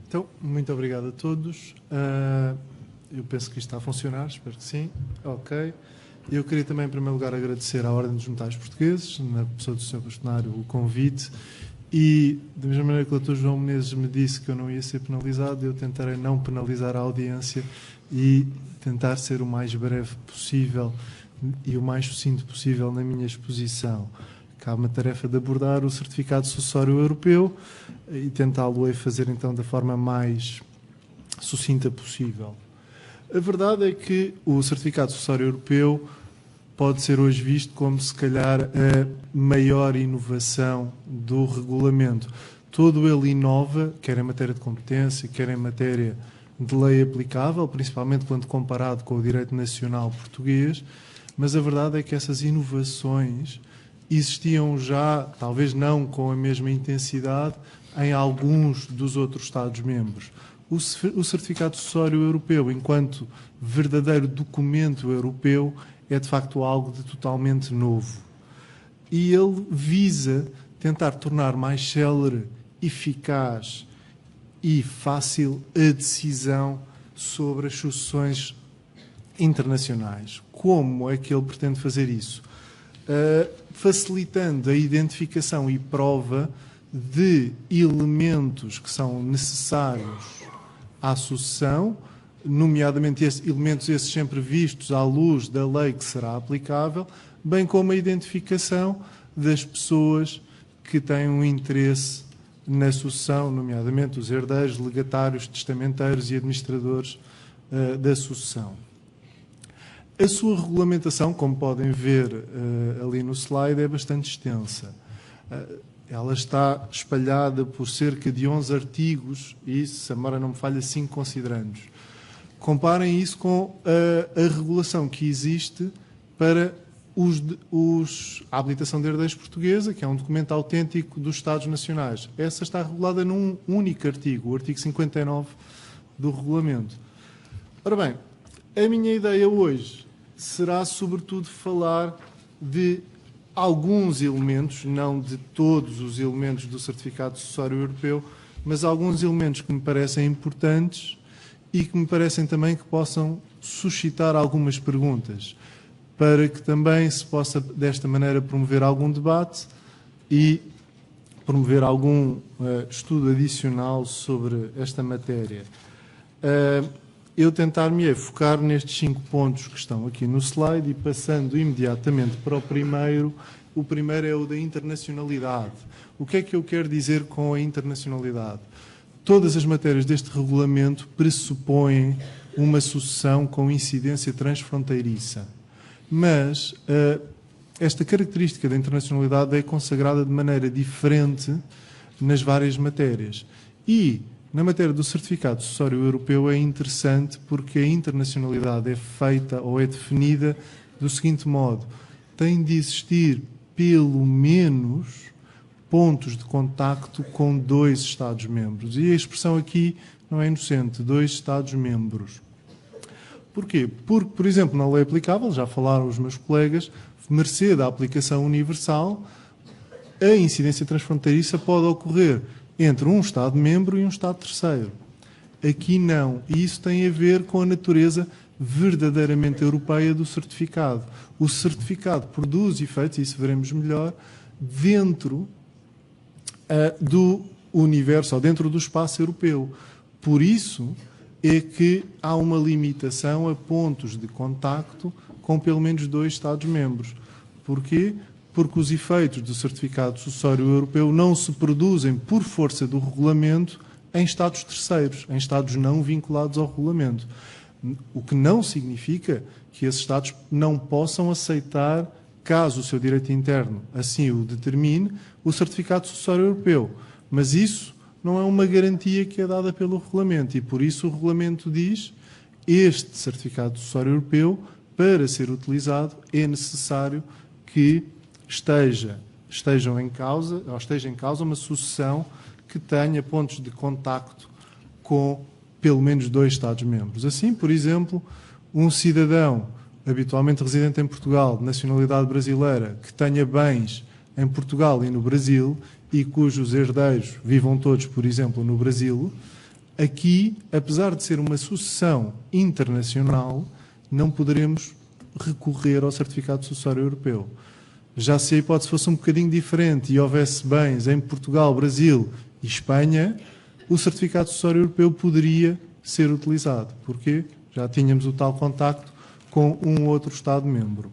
Então, muito obrigado a todos. Eu penso que isto está a funcionar, espero que sim. Ok. Eu queria também, em primeiro lugar, agradecer à Ordem dos Notários Portugueses, na pessoa do Sr. Bastonário, o convite. E, da mesma maneira que o Dr. João Menezes me disse que eu não ia ser penalizado, eu tentarei não penalizar a audiência e tentar ser o mais breve possível e o mais sucinto possível na minha exposição. Cabe-me a tarefa de abordar o certificado sucessório europeu e tentá-lo fazer então da forma mais sucinta possível. A verdade é que o certificado sucessório europeu pode ser hoje visto como, se calhar, a maior inovação do regulamento. Todo ele inova, quer em matéria de competência, quer em matéria de lei aplicável, principalmente quando comparado com o direito nacional português, mas a verdade é que essas inovações existiam já, talvez não com a mesma intensidade, em alguns dos outros Estados-membros. O certificado sucessório europeu, enquanto verdadeiro documento europeu, é de facto algo de totalmente novo. E ele visa tentar tornar mais célere, eficaz e fácil a decisão sobre as sucessões internacionais. Como é que ele pretende fazer isso? Facilitando a identificação e prova de elementos que são necessários à sucessão, nomeadamente elementos esses sempre vistos à luz da lei que será aplicável, bem como a identificação das pessoas que têm um interesse na sucessão, nomeadamente os herdeiros, legatários, testamenteiros e administradores da sucessão. A sua regulamentação, como podem ver ali no slide, é bastante extensa. Ela está espalhada por cerca de 11 artigos e, se a memória não me falha, 5 considerandos. Comparem isso com a regulação que existe para a habilitação de herdeiros portuguesa, que é um documento autêntico dos Estados Nacionais. Essa está regulada num único artigo, o artigo 59 do regulamento. Ora bem, a minha ideia hoje será, sobretudo, falar de alguns elementos, não de todos os elementos do certificado sucessório europeu, mas alguns elementos que me parecem importantes e que me parecem também que possam suscitar algumas perguntas, para que também se possa, desta maneira, promover algum debate e promover algum estudo adicional sobre esta matéria. Eu tentar-me focar nestes 5 pontos que estão aqui no slide e passando imediatamente para o primeiro. O primeiro é o da internacionalidade. O que é que eu quero dizer com a internacionalidade? Todas as matérias deste regulamento pressupõem uma sucessão com incidência transfronteiriça. Mas esta característica da internacionalidade é consagrada de maneira diferente nas várias matérias. E na matéria do certificado sucessório europeu é interessante porque a internacionalidade é feita ou é definida do seguinte modo: tem de existir pelo menos pontos de contacto com 2 Estados-membros. E a expressão aqui não é inocente, 2 Estados-membros. Porquê? Porque, por exemplo, na lei aplicável, já falaram os meus colegas, mercê da aplicação universal, a incidência transfronteiriça pode ocorrer entre um Estado-membro e um Estado terceiro. Aqui não. E isso tem a ver com a natureza verdadeiramente europeia do certificado. O certificado produz efeitos, e isso veremos melhor, dentro do universo, ou dentro do espaço europeu. Por isso é que há uma limitação a pontos de contacto com pelo menos 2 Estados-membros. Porquê? Porque os efeitos do certificado sucessório europeu não se produzem por força do regulamento em Estados terceiros, em Estados não vinculados ao regulamento. O que não significa que esses Estados não possam aceitar, caso o seu direito interno assim o determine, o certificado sucessório europeu. Mas isso não é uma garantia que é dada pelo regulamento e, por isso, o regulamento diz este certificado sucessório europeu, para ser utilizado, é necessário que esteja em causa uma sucessão que tenha pontos de contacto com pelo menos 2 Estados-membros. Assim, por exemplo, um cidadão habitualmente residente em Portugal, de nacionalidade brasileira, que tenha bens em Portugal e no Brasil e cujos herdeiros vivam todos, por exemplo, no Brasil, Aqui, apesar de ser uma sucessão internacional, não poderemos recorrer ao certificado sucessório europeu. Já se a hipótese fosse um bocadinho diferente e houvesse bens em Portugal, Brasil e Espanha, o certificado sucessório europeu poderia ser utilizado. Porquê? Já tínhamos o tal contacto com um outro Estado-membro.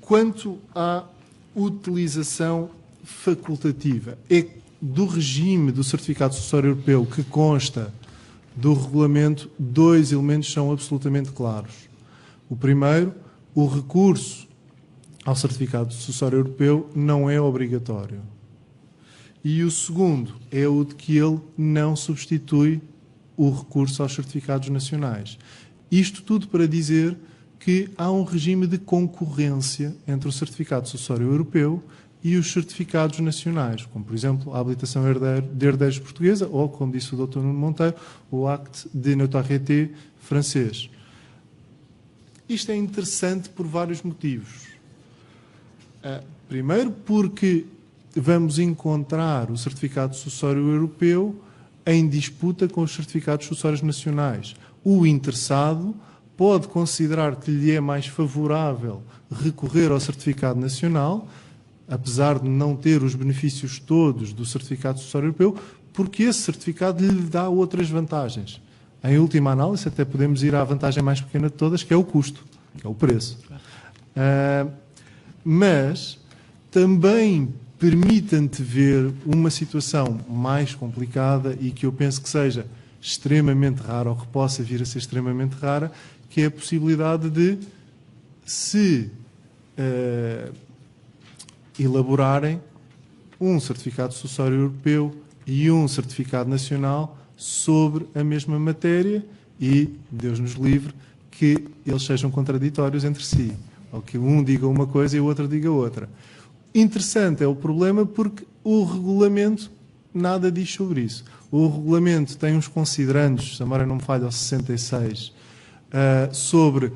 Quanto à utilização facultativa, é do regime do certificado sucessório europeu que consta do regulamento, dois elementos são absolutamente claros. O primeiro, o recurso ao certificado sucessório europeu não é obrigatório. E o segundo é o de que ele não substitui o recurso aos certificados nacionais. Isto tudo para dizer que há um regime de concorrência entre o certificado sucessório europeu e os certificados nacionais, como, por exemplo, a habilitação de herdeiros portuguesa ou, como disse o Dr. Nuno Monteiro, o Acte de Notoriété francês. Isto é interessante por vários motivos. Primeiro, porque vamos encontrar o certificado sucessório europeu em disputa com os certificados sucessórios nacionais. O interessado pode considerar que lhe é mais favorável recorrer ao certificado nacional, apesar de não ter os benefícios todos do certificado sucessório europeu, porque esse certificado lhe dá outras vantagens. Em última análise, até podemos ir à vantagem mais pequena de todas, que é o custo, que é o preço. Mas também permite antever uma situação mais complicada e que eu penso que seja extremamente rara, ou que possa vir a ser extremamente rara, que é a possibilidade de se elaborarem um certificado sucessório europeu e um certificado nacional sobre a mesma matéria e, Deus nos livre, que eles sejam contraditórios entre si, ou que um diga uma coisa e o outro diga outra. Interessante é o problema porque o regulamento nada diz sobre isso. O regulamento tem uns considerandos, se a memória não me falha, ao 66, sobre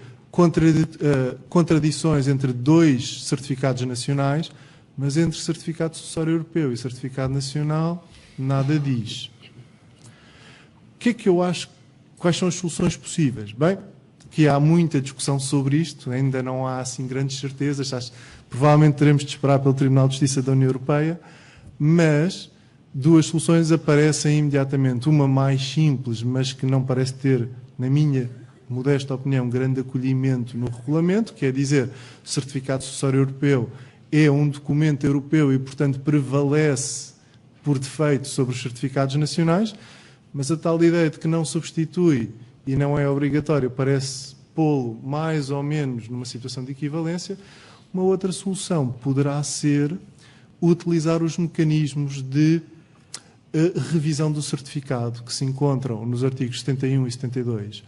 contradições entre dois certificados nacionais, mas entre certificado sucessório europeu e certificado nacional, nada diz. O que é que eu acho? Quais são as soluções possíveis? Bem, que há muita discussão sobre isto, ainda não há assim grandes certezas, provavelmente teremos de esperar pelo Tribunal de Justiça da União Europeia, mas duas soluções aparecem imediatamente. Uma mais simples, mas que não parece ter, na minha modesta opinião, grande acolhimento no regulamento, que é dizer o certificado sucessório europeu é um documento europeu e, portanto, prevalece por defeito sobre os certificados nacionais, mas a tal ideia de que não substitui e não é obrigatório parece pô-lo mais ou menos numa situação de equivalência. Uma outra solução poderá ser utilizar os mecanismos de revisão do certificado que se encontram nos artigos 71 e 72,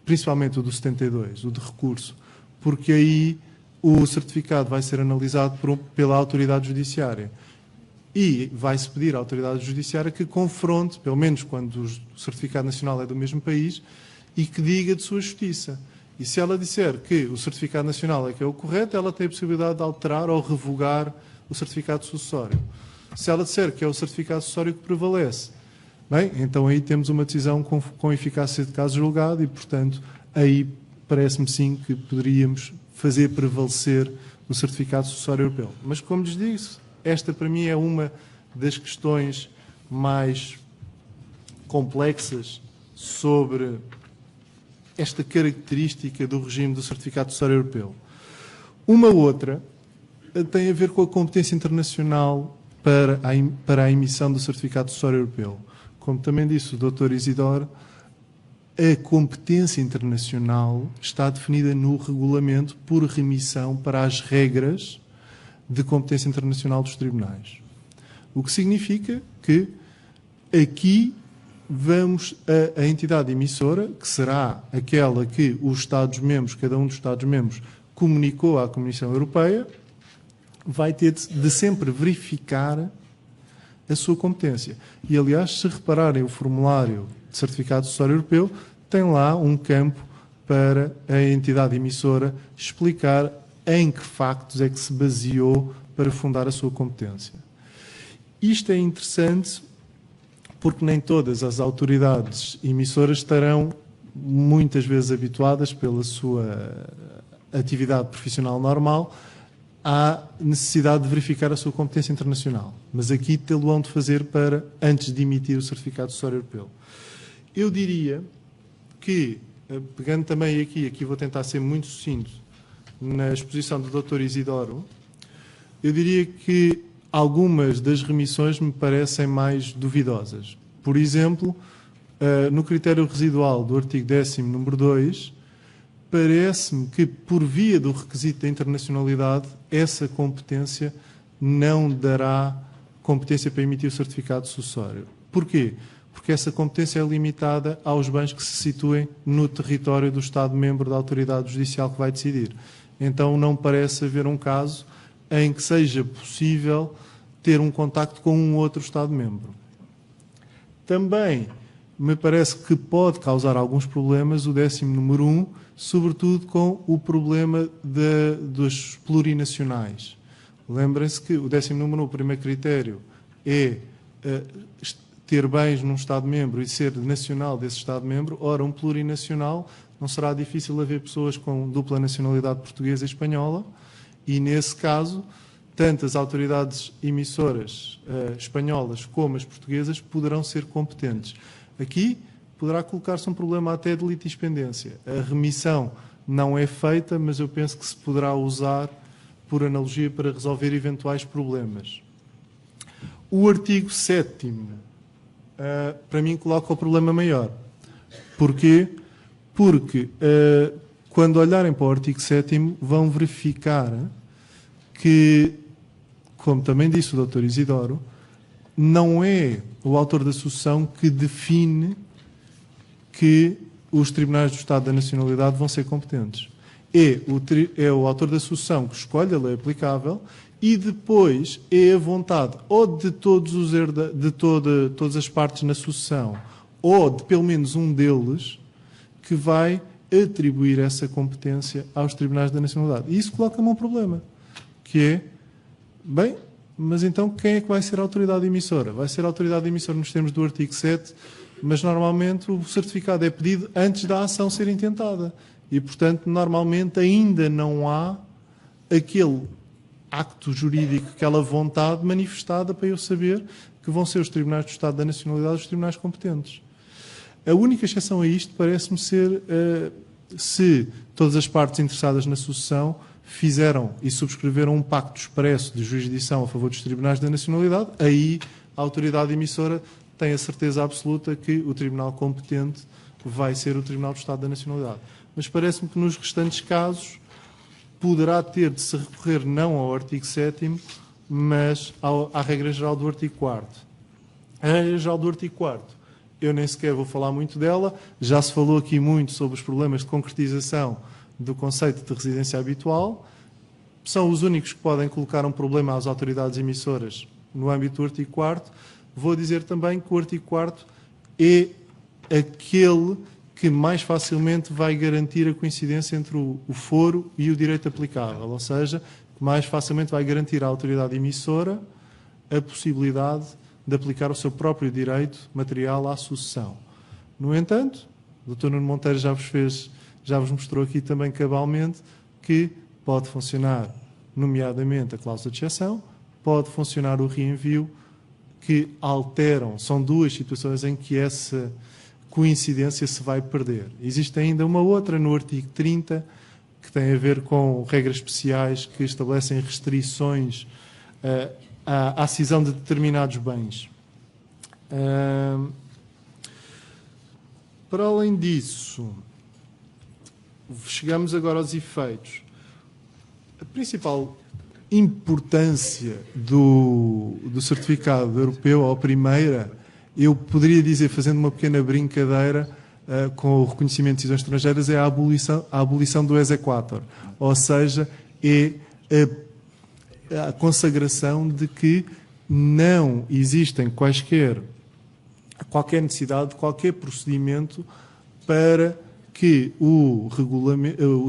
principalmente o do 72, o de recurso, porque aí o certificado vai ser analisado pela autoridade judiciária e vai-se pedir à autoridade judiciária que confronte, pelo menos quando o certificado nacional é do mesmo país, e que diga de sua justiça. E se ela disser que o certificado nacional é que é o correto, ela tem a possibilidade de alterar ou revogar o certificado sucessório. Se ela disser que é o certificado sucessório que prevalece, bem, então aí temos uma decisão com eficácia de caso julgado e, portanto, aí parece-me sim que poderíamos fazer prevalecer o certificado sucessório europeu. Mas, como lhes disse, esta para mim é uma das questões mais complexas sobre esta característica do regime do certificado sucessório europeu. Uma outra tem a ver com a competência internacional para a emissão do certificado sucessório europeu. Como também disse o Dr. Isidoro, a competência internacional está definida no regulamento por remissão para as regras de competência internacional dos tribunais. O que significa que aqui vamos a entidade emissora, que será aquela que os Estados-membros, cada um dos Estados-membros, comunicou à Comissão Europeia, vai ter de sempre verificar a sua competência. E, aliás, se repararem o formulário de certificado sucessório europeu, tem lá um campo para a entidade emissora explicar em que factos é que se baseou para fundar a sua competência. Isto é interessante porque nem todas as autoridades emissoras estarão muitas vezes habituadas pela sua atividade profissional normal à necessidade de verificar a sua competência internacional. Mas aqui tê-lo-ão de fazer antes de emitir o certificado de sucessório europeu. Eu diria que, pegando também aqui vou tentar ser muito sucinto, na exposição do Dr. Isidoro, eu diria que algumas das remissões me parecem mais duvidosas. Por exemplo, no critério residual do artigo 10º, número 2, parece-me que, por via do requisito da internacionalidade, essa competência não dará competência para emitir o certificado sucessório. Porquê? Porque essa competência é limitada aos bens que se situem no território do Estado-membro da autoridade judicial que vai decidir. Então, não parece haver um caso em que seja possível ter um contacto com um outro Estado-membro. Também me parece que pode causar alguns problemas o 10º número 1, sobretudo com o problema dos plurinacionais. Lembrem-se que o 10º número 1, o primeiro critério, é ter bens num Estado-membro e ser nacional desse Estado-membro. Ora, um plurinacional, não será difícil haver pessoas com dupla nacionalidade portuguesa e espanhola, e nesse caso, tanto as autoridades emissoras espanholas como as portuguesas poderão ser competentes. Aqui poderá colocar-se um problema até de litispendência. A remissão não é feita, mas eu penso que se poderá usar por analogia para resolver eventuais problemas. O artigo 7º, para mim, coloca o problema maior. Porquê? Porque, quando olharem para o artigo 7º, vão verificar que, como também disse o Dr. Isidoro, não é o autor da sucessão que define que os tribunais do Estado da Nacionalidade vão ser competentes. É o autor da sucessão que escolhe a lei aplicável e depois é a vontade ou de todas as partes na sucessão ou de pelo menos um deles que vai atribuir essa competência aos tribunais da nacionalidade. E isso coloca-me um problema, que é, bem, mas então quem é que vai ser a autoridade emissora? Vai ser a autoridade emissora nos termos do artigo 7, mas normalmente o certificado é pedido antes da ação ser intentada. E, portanto, normalmente ainda não há aquele acto jurídico, aquela vontade manifestada para eu saber que vão ser os tribunais do Estado da Nacionalidade os tribunais competentes. A única exceção a isto parece-me ser se todas as partes interessadas na sucessão fizeram e subscreveram um pacto expresso de jurisdição a favor dos tribunais da nacionalidade, aí a autoridade emissora tem a certeza absoluta que o tribunal competente vai ser o Tribunal do Estado da Nacionalidade. Mas parece-me que nos restantes casos poderá ter de se recorrer não ao artigo 7º, mas à regra geral do artigo 4º. A regra geral do artigo 4º, eu nem sequer vou falar muito dela, já se falou aqui muito sobre os problemas de concretização do conceito de residência habitual. São os únicos que podem colocar um problema às autoridades emissoras no âmbito do artigo 4º. Vou dizer também que o artigo 4º é aquele que mais facilmente vai garantir a coincidência entre o foro e o direito aplicável, ou seja, que mais facilmente vai garantir à autoridade emissora a possibilidade de aplicar o seu próprio direito material à sucessão. No entanto, o Dr. Nuno Monteiro já vos mostrou aqui também cabalmente que pode funcionar, nomeadamente, a cláusula de exceção, pode funcionar o reenvio, que alteram, são duas situações em que essa coincidência se vai perder. Existe ainda uma outra no artigo 30, que tem a ver com regras especiais que estabelecem restrições à cisão de determinados bens. Para além disso, chegamos agora aos efeitos. A principal importância do certificado europeu, ou a primeira, eu poderia dizer, fazendo uma pequena brincadeira com o reconhecimento de decisões estrangeiras, é a abolição do exequatur, ou seja, é a consagração de que não existem qualquer necessidade de qualquer procedimento para que o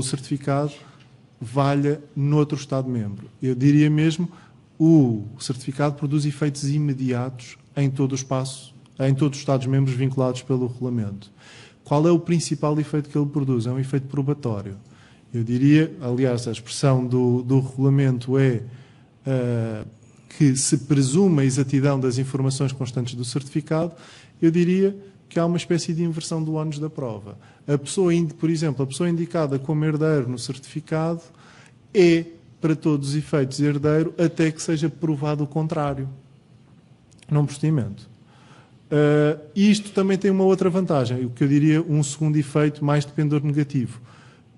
certificado valha noutro Estado-membro. Eu diria mesmo o certificado produz efeitos imediatos em todo o espaço, em todos os Estados-membros vinculados pelo regulamento. Qual é o principal efeito que ele produz? É um efeito probatório. Eu diria, aliás, a expressão do regulamento é que se presume a exatidão das informações constantes do certificado. Eu diria que há uma espécie de inversão do ónus da prova. A pessoa, por exemplo, a pessoa indicada como herdeiro no certificado é, para todos os efeitos, herdeiro até que seja provado o contrário num procedimento. Isto também tem uma outra vantagem, o que eu diria um segundo efeito mais dependor negativo.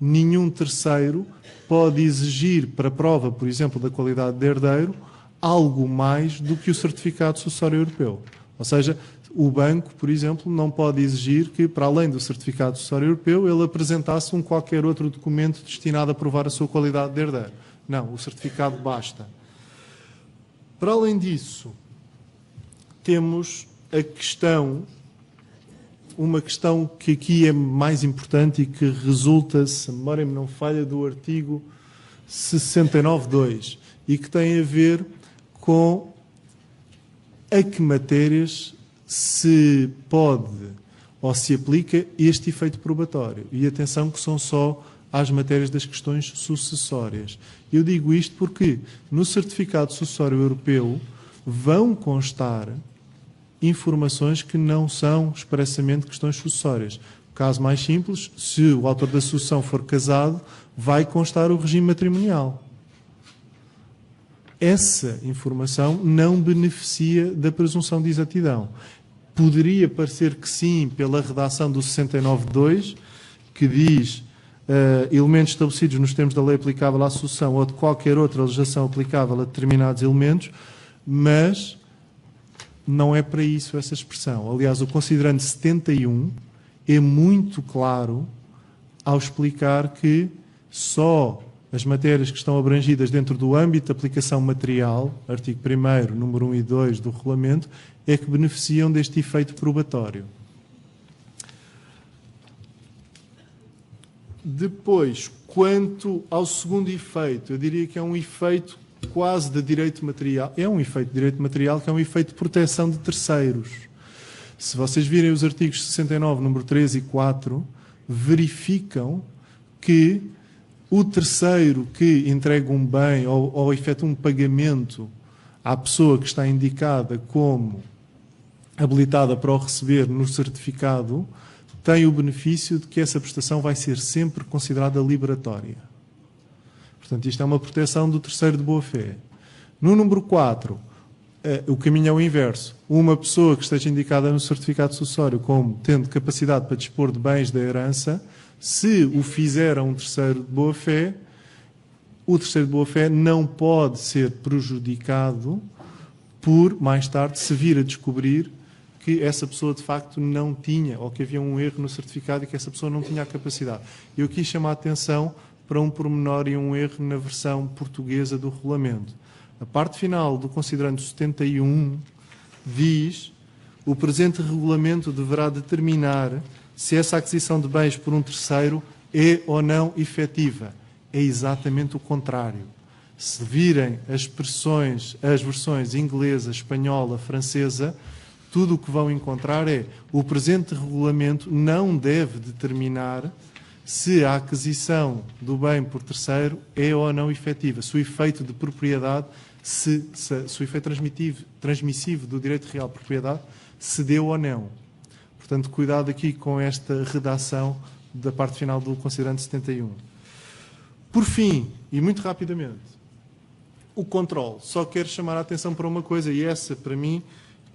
Nenhum terceiro pode exigir para a prova, por exemplo, da qualidade de herdeiro, algo mais do que o certificado sucessório europeu. Ou seja, o banco, por exemplo, não pode exigir que, para além do certificado sucessório europeu, ele apresentasse qualquer outro documento destinado a provar a sua qualidade de herdeiro. Não, o certificado basta. Para além disso, temos uma questão que aqui é mais importante e que resulta, se a memória me não falha, do artigo 69.2 e que tem a ver com a que matérias se pode ou se aplica este efeito probatório. E atenção que são só às matérias das questões sucessórias. Eu digo isto porque no certificado sucessório europeu vão constar informações que não são expressamente questões sucessórias. O caso mais simples, se o autor da sucessão for casado, vai constar o regime matrimonial. Essa informação não beneficia da presunção de exatidão. Poderia parecer que sim, pela redação do 69.2, que diz elementos estabelecidos nos termos da lei aplicável à sucessão ou de qualquer outra legislação aplicável a determinados elementos, mas não é para isso essa expressão. Aliás, o considerando 71 é muito claro ao explicar que só as matérias que estão abrangidas dentro do âmbito de aplicação material, artigo 1º, número 1 e 2 do regulamento, é que beneficiam deste efeito probatório. Depois, quanto ao segundo efeito, eu diria que é um efeito quase de direito material. É um efeito de direito material que é um efeito de proteção de terceiros. Se vocês virem os artigos 69, número 3 e 4, verificam que o terceiro que entrega um bem ou efetua um pagamento à pessoa que está indicada como habilitada para o receber no certificado tem o benefício de que essa prestação vai ser sempre considerada liberatória. Portanto, isto é uma proteção do terceiro de boa-fé. No número 4, o caminho é o inverso. Uma pessoa que esteja indicada no certificado sucessório como tendo capacidade para dispor de bens da herança, se o fizer a um terceiro de boa-fé, o terceiro de boa-fé não pode ser prejudicado por, mais tarde, se vir a descobrir que essa pessoa, de facto, não tinha, ou que havia um erro no certificado e que essa pessoa não tinha a capacidade. Eu quis chamar a atenção para um pormenor e um erro na versão portuguesa do regulamento. A parte final do considerando 71 diz: o presente regulamento deverá determinar se essa aquisição de bens por um terceiro é ou não efetiva. É exatamente o contrário. Se virem as versões inglesa, espanhola, francesa, tudo o que vão encontrar é o presente regulamento não deve determinar se a aquisição do bem por terceiro é ou não efetiva, se o efeito de propriedade, se o efeito transmissivo do direito real de propriedade se deu ou não. Portanto, cuidado aqui com esta redação da parte final do considerando 71. Por fim, e muito rapidamente, o controle. Só quero chamar a atenção para uma coisa, e essa, para mim,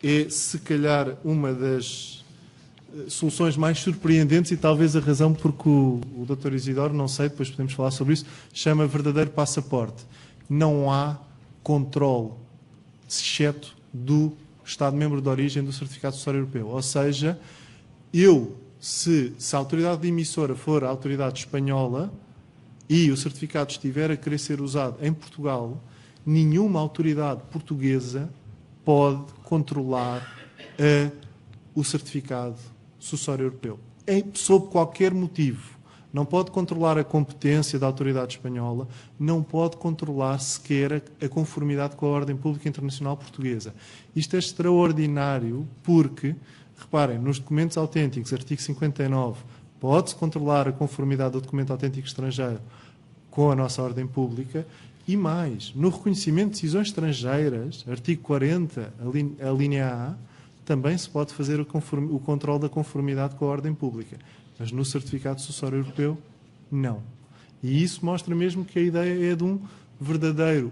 é, se calhar, uma das soluções mais surpreendentes e talvez a razão porque o Dr. Isidoro, não sei, depois podemos falar sobre isso, chama verdadeiro passaporte. Não há controle, exceto do Estado-membro de origem do certificado sucessório europeu. Ou seja, se a autoridade emissora for a autoridade espanhola e o certificado estiver a querer ser usado em Portugal, nenhuma autoridade portuguesa pode controlar o certificado sucessório europeu. Sob qualquer motivo. não pode controlar a competência da autoridade espanhola, não pode controlar sequer a conformidade com a ordem pública internacional portuguesa. Isto é extraordinário porque, reparem, nos documentos autênticos, artigo 59, pode-se controlar a conformidade do documento autêntico estrangeiro com a nossa ordem pública e mais, no reconhecimento de decisões estrangeiras, artigo 40, a linha A, também se pode fazer o controle da conformidade com a ordem pública. Mas no certificado sucessório europeu, não. E isso mostra mesmo que a ideia é de um verdadeiro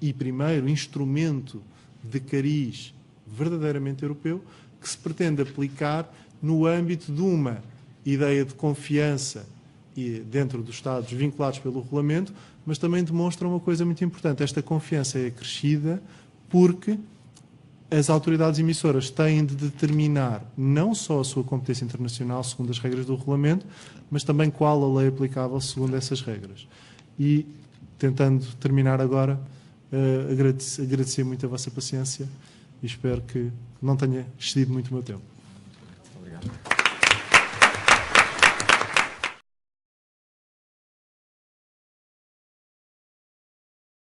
e primeiro instrumento de cariz verdadeiramente europeu que se pretende aplicar no âmbito de uma ideia de confiança e dentro dos Estados vinculados pelo regulamento, mas também demonstra uma coisa muito importante. Esta confiança é acrescida porque as autoridades emissoras têm de determinar não só a sua competência internacional segundo as regras do regulamento, mas também qual a lei aplicável segundo essas regras. E, tentando terminar agora, agradecer muito a vossa paciência e espero que não tenha excedido muito o meu tempo.